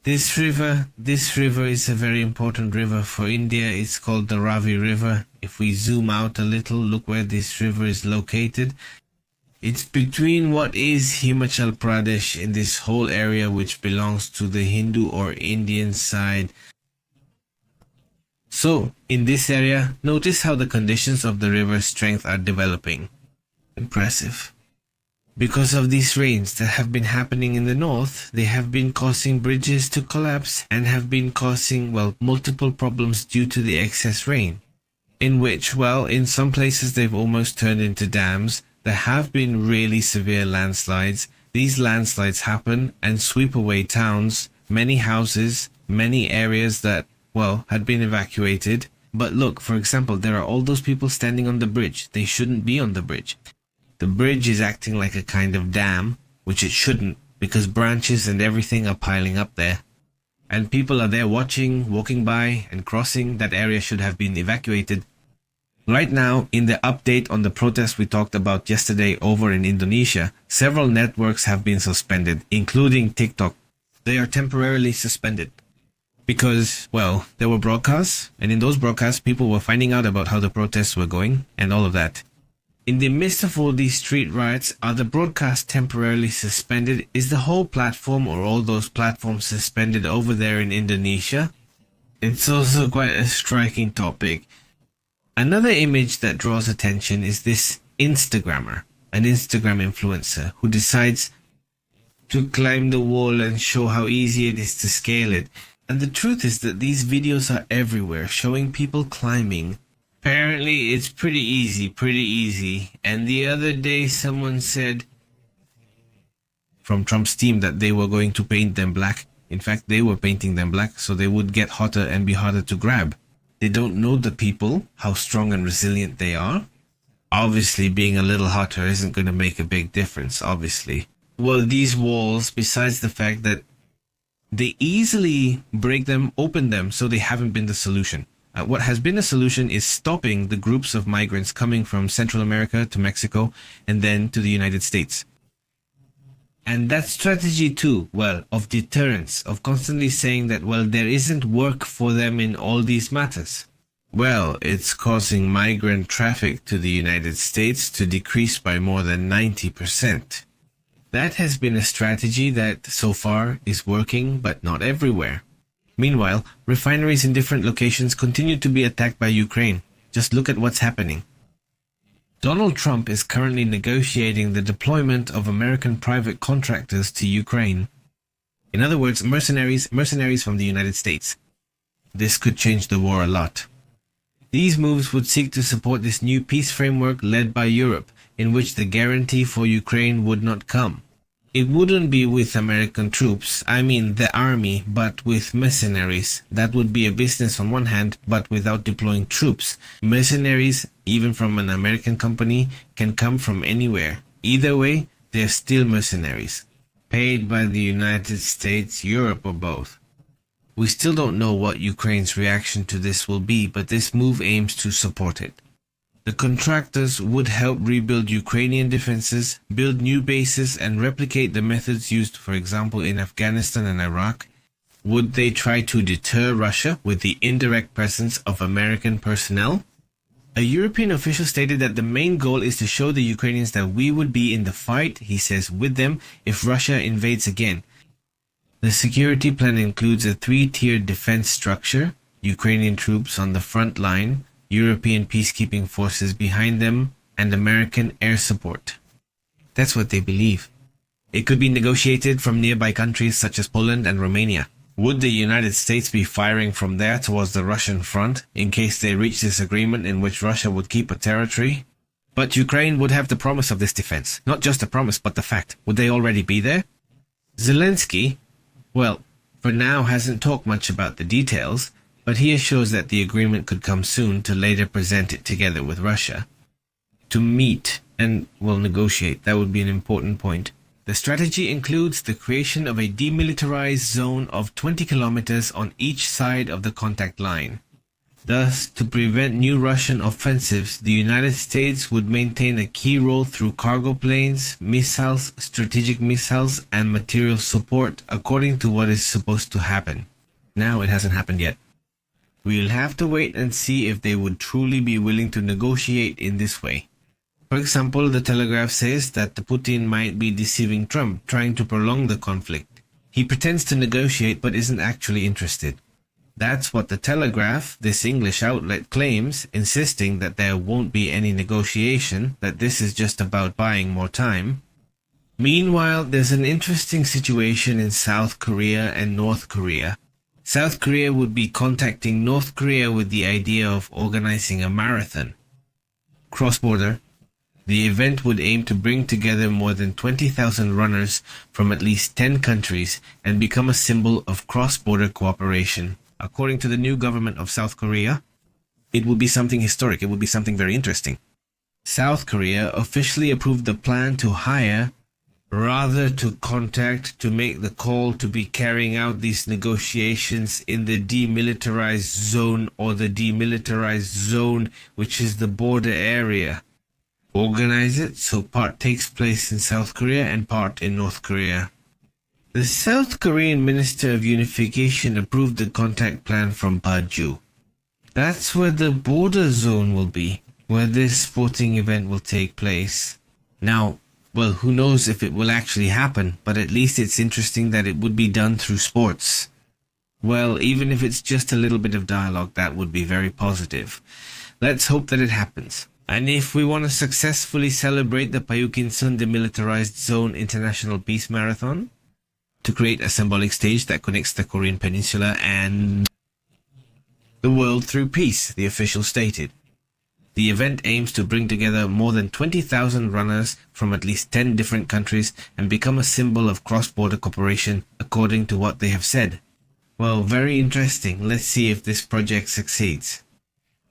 This river is a very important river for India. It's called the Ravi River. If we zoom out a little, look where this river is located. It's between what is Himachal Pradesh in this whole area, which belongs to the Hindu or Indian side. So, in this area, notice how the conditions of the river's strength are developing. Impressive. Because of these rains that have been happening in the north, they have been causing bridges to collapse and have been causing, multiple problems due to the excess rain. In which, in some places they've almost turned into dams. There have been really severe landslides. These landslides happen and sweep away towns, many houses, many areas that, had been evacuated. But look, for example, there are all those people standing on the bridge. They shouldn't be on the bridge. The bridge is acting like a kind of dam, which it shouldn't, because branches and everything are piling up there. And people are there watching, walking by and crossing. That area should have been evacuated. Right now, in the update on the protest we talked about yesterday over in Indonesia, several networks have been suspended, including TikTok. They are temporarily suspended because, there were broadcasts, and in those broadcasts people were finding out about how the protests were going and all of that. In the midst of all these street riots, are the broadcasts temporarily suspended? Is the whole platform or all those platforms suspended over there in Indonesia? It's also quite a striking topic. Another image that draws attention is this Instagrammer, an Instagram influencer who decides to climb the wall and show how easy it is to scale it. And the truth is that these videos are everywhere, showing people climbing. Apparently it's pretty easy. And the other day someone said from Trump's team that they were going to paint them black. In fact, they were painting them black so they would get hotter and be harder to grab. They don't know the people, how strong and resilient they are. Obviously, being a little hotter isn't going to make a big difference, obviously. These walls, besides the fact that they easily break them, open them, so they haven't been the solution. What has been a solution is stopping the groups of migrants coming from Central America to Mexico and then to the United States. And that strategy too, of deterrence, of constantly saying that, there isn't work for them in all these matters. It's causing migrant traffic to the United States to decrease by more than 90%. That has been a strategy that so far is working, but not everywhere. Meanwhile, refineries in different locations continue to be attacked by Ukraine. Just look at what's happening. Donald Trump is currently negotiating the deployment of American private contractors to Ukraine. In other words, mercenaries from the United States. This could change the war a lot. These moves would seek to support this new peace framework led by Europe, in which the guarantee for Ukraine would not come. It wouldn't be with American troops, the army, but with mercenaries. That would be a business on one hand, but without deploying troops. Mercenaries, even from an American company, can come from anywhere. Either way, they're still mercenaries. Paid by the United States, Europe, or both. We still don't know what Ukraine's reaction to this will be, but this move aims to support it. The contractors would help rebuild Ukrainian defenses, build new bases, and replicate the methods used, for example, in Afghanistan and Iraq. Would they try to deter Russia with the indirect presence of American personnel? A European official stated that the main goal is to show the Ukrainians that we would be in the fight, he says, with them if Russia invades again. The security plan includes a 3-tiered defense structure, Ukrainian troops on the front line, European peacekeeping forces behind them, and American air support. That's what they believe. It could be negotiated from nearby countries such as Poland and Romania. Would the United States be firing from there towards the Russian front in case they reach this agreement in which Russia would keep a territory? But Ukraine would have the promise of this defense. Not just a promise, but the fact. Would they already be there? Zelensky, for now hasn't talked much about the details, but he assures that the agreement could come soon to later present it together with Russia. To meet and, negotiate, that would be an important point. The strategy includes the creation of a demilitarized zone of 20 kilometers on each side of the contact line. Thus, to prevent new Russian offensives, the United States would maintain a key role through cargo planes, missiles, strategic missiles, and material support according to what is supposed to happen. Now, it hasn't happened yet. We'll have to wait and see if they would truly be willing to negotiate in this way. For example, the Telegraph says that Putin might be deceiving Trump, trying to prolong the conflict. He pretends to negotiate but isn't actually interested. That's what the Telegraph, this English outlet, claims, insisting that there won't be any negotiation, that this is just about buying more time. Meanwhile, there's an interesting situation in South Korea and North Korea. South Korea would be contacting North Korea with the idea of organizing a marathon. Cross-border, the event would aim to bring together more than 20,000 runners from at least 10 countries and become a symbol of cross-border cooperation. According to the new government of South Korea, it would be something historic. It would be something very interesting. South Korea officially approved the plan to hire, rather to contact, to make the call to be carrying out these negotiations in the demilitarized zone or the demilitarized zone, which is the border area. Organize it so part takes place in South Korea and part in North Korea. The South Korean Minister of Unification approved the contact plan from Paju. That's where the border zone will be, where this sporting event will take place. Now, well, who knows if it will actually happen, but at least it's interesting that it would be done through sports. Well, even if it's just a little bit of dialogue, that would be very positive. Let's hope that it happens. And if we want to successfully celebrate the Payukinsun Demilitarized Zone International Peace Marathon, to create a symbolic stage that connects the Korean Peninsula and the world through peace, the official stated. The event aims to bring together more than 20,000 runners from at least 10 different countries and become a symbol of cross-border cooperation, according to what they have said. Well, very interesting. Let's see if this project succeeds.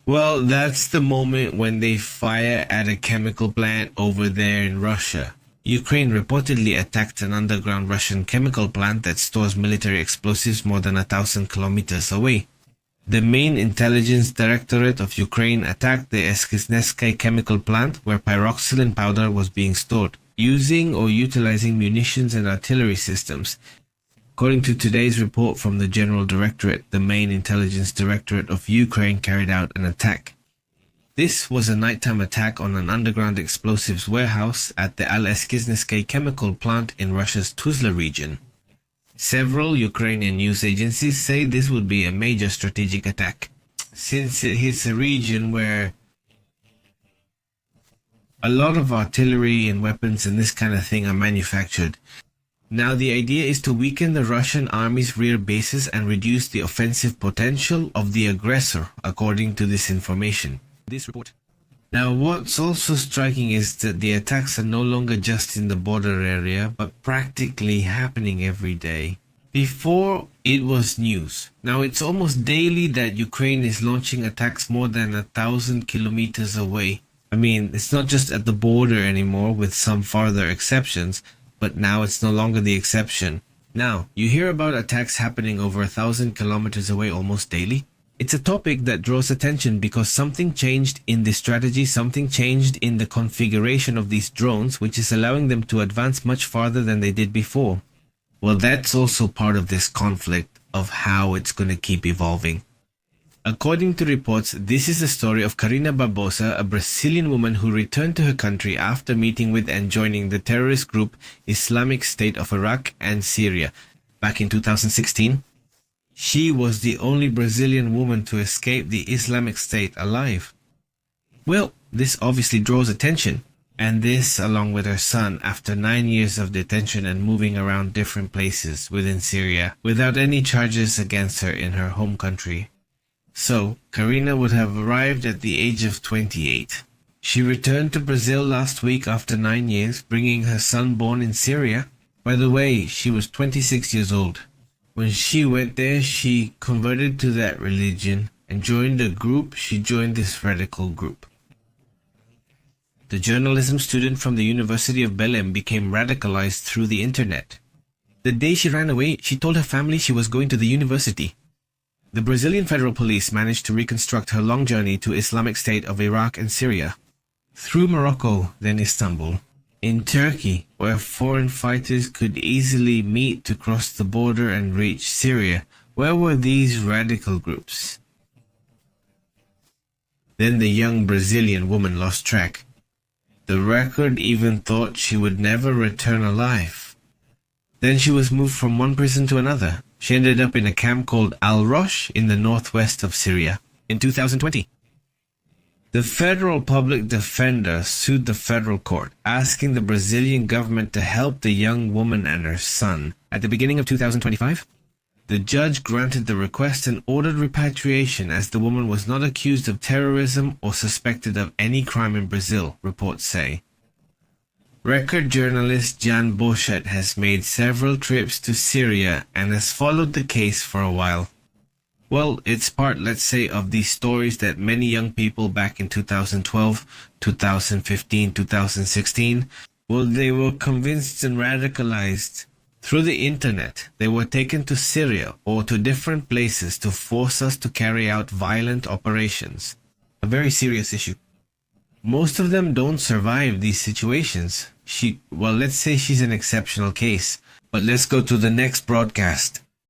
Well, that's the moment when they fire at a chemical plant over there in Russia. Ukraine reportedly attacked an underground Russian chemical plant that stores military explosives more than 1,000 kilometers away. The main intelligence directorate of Ukraine attacked the Eskiznesky chemical plant where pyroxylin powder was being stored, using or utilizing munitions and artillery systems. According to today's report from the General Directorate, the main intelligence directorate of Ukraine carried out an attack. This was a nighttime attack on an underground explosives warehouse at the Al-Eskiznesky chemical plant in Russia's Tuzla region. Several Ukrainian news agencies say this would be a major strategic attack, since it hits a region where a lot of artillery and weapons and this kind of thing are manufactured. Now the idea is to weaken the Russian army's rear bases and reduce the offensive potential of the aggressor, according to this information. This report. Now what's also striking is that the attacks are no longer just in the border area, but practically happening every day. Before, it was news. Now it's almost daily that Ukraine is launching attacks more than 1,000 kilometers away. I mean, it's not just at the border anymore with some farther exceptions, but now it's no longer the exception. Now, you hear about attacks happening over 1,000 kilometers away almost daily. It's a topic that draws attention because something changed in the strategy, something changed in the configuration of these drones, which is allowing them to advance much farther than they did before. Well, that's also part of this conflict of how it's going to keep evolving. According to reports, this is the story of Karina Barbosa, a Brazilian woman who returned to her country after meeting with and joining the terrorist group Islamic State of Iraq and Syria back in 2016. She was the only Brazilian woman to escape the Islamic State alive. Well, this obviously draws attention, and this along with her son after 9 years of detention and moving around different places within Syria without any charges against her in her home country. So, Karina would have arrived at the age of 28. She returned to Brazil last week after 9 years, bringing her son born in Syria. By the way, she was 26 years old. When she went there, she converted to that religion and joined a group. She joined this radical group. The journalism student from the University of Belém became radicalized through the internet. The day she ran away, she told her family she was going to the university. The Brazilian Federal Police managed to reconstruct her long journey to Islamic State of Iraq and Syria, through Morocco, then Istanbul. In Turkey, where foreign fighters could easily meet to cross the border and reach Syria, where were these radical groups? Then the young Brazilian woman lost track. The record even thought she would never return alive. Then she was moved from one prison to another. She ended up in a camp called Al-Rosh in the northwest of Syria in 2020. The federal public defender sued the federal court, asking the Brazilian government to help the young woman and her son. At the beginning of 2025, the judge granted the request and ordered repatriation as the woman was not accused of terrorism or suspected of any crime in Brazil, reports say. Record journalist Jan Boschet has made several trips to Syria and has followed the case for a while. Well, it's part, let's say, of these stories that many young people back in 2012, 2015, 2016, well, they were convinced and radicalized. Through the internet, they were taken to Syria or to different places to force us to carry out violent operations. A very serious issue. Most of them don't survive these situations. Let's say she's an exceptional case. But let's go to the next broadcast.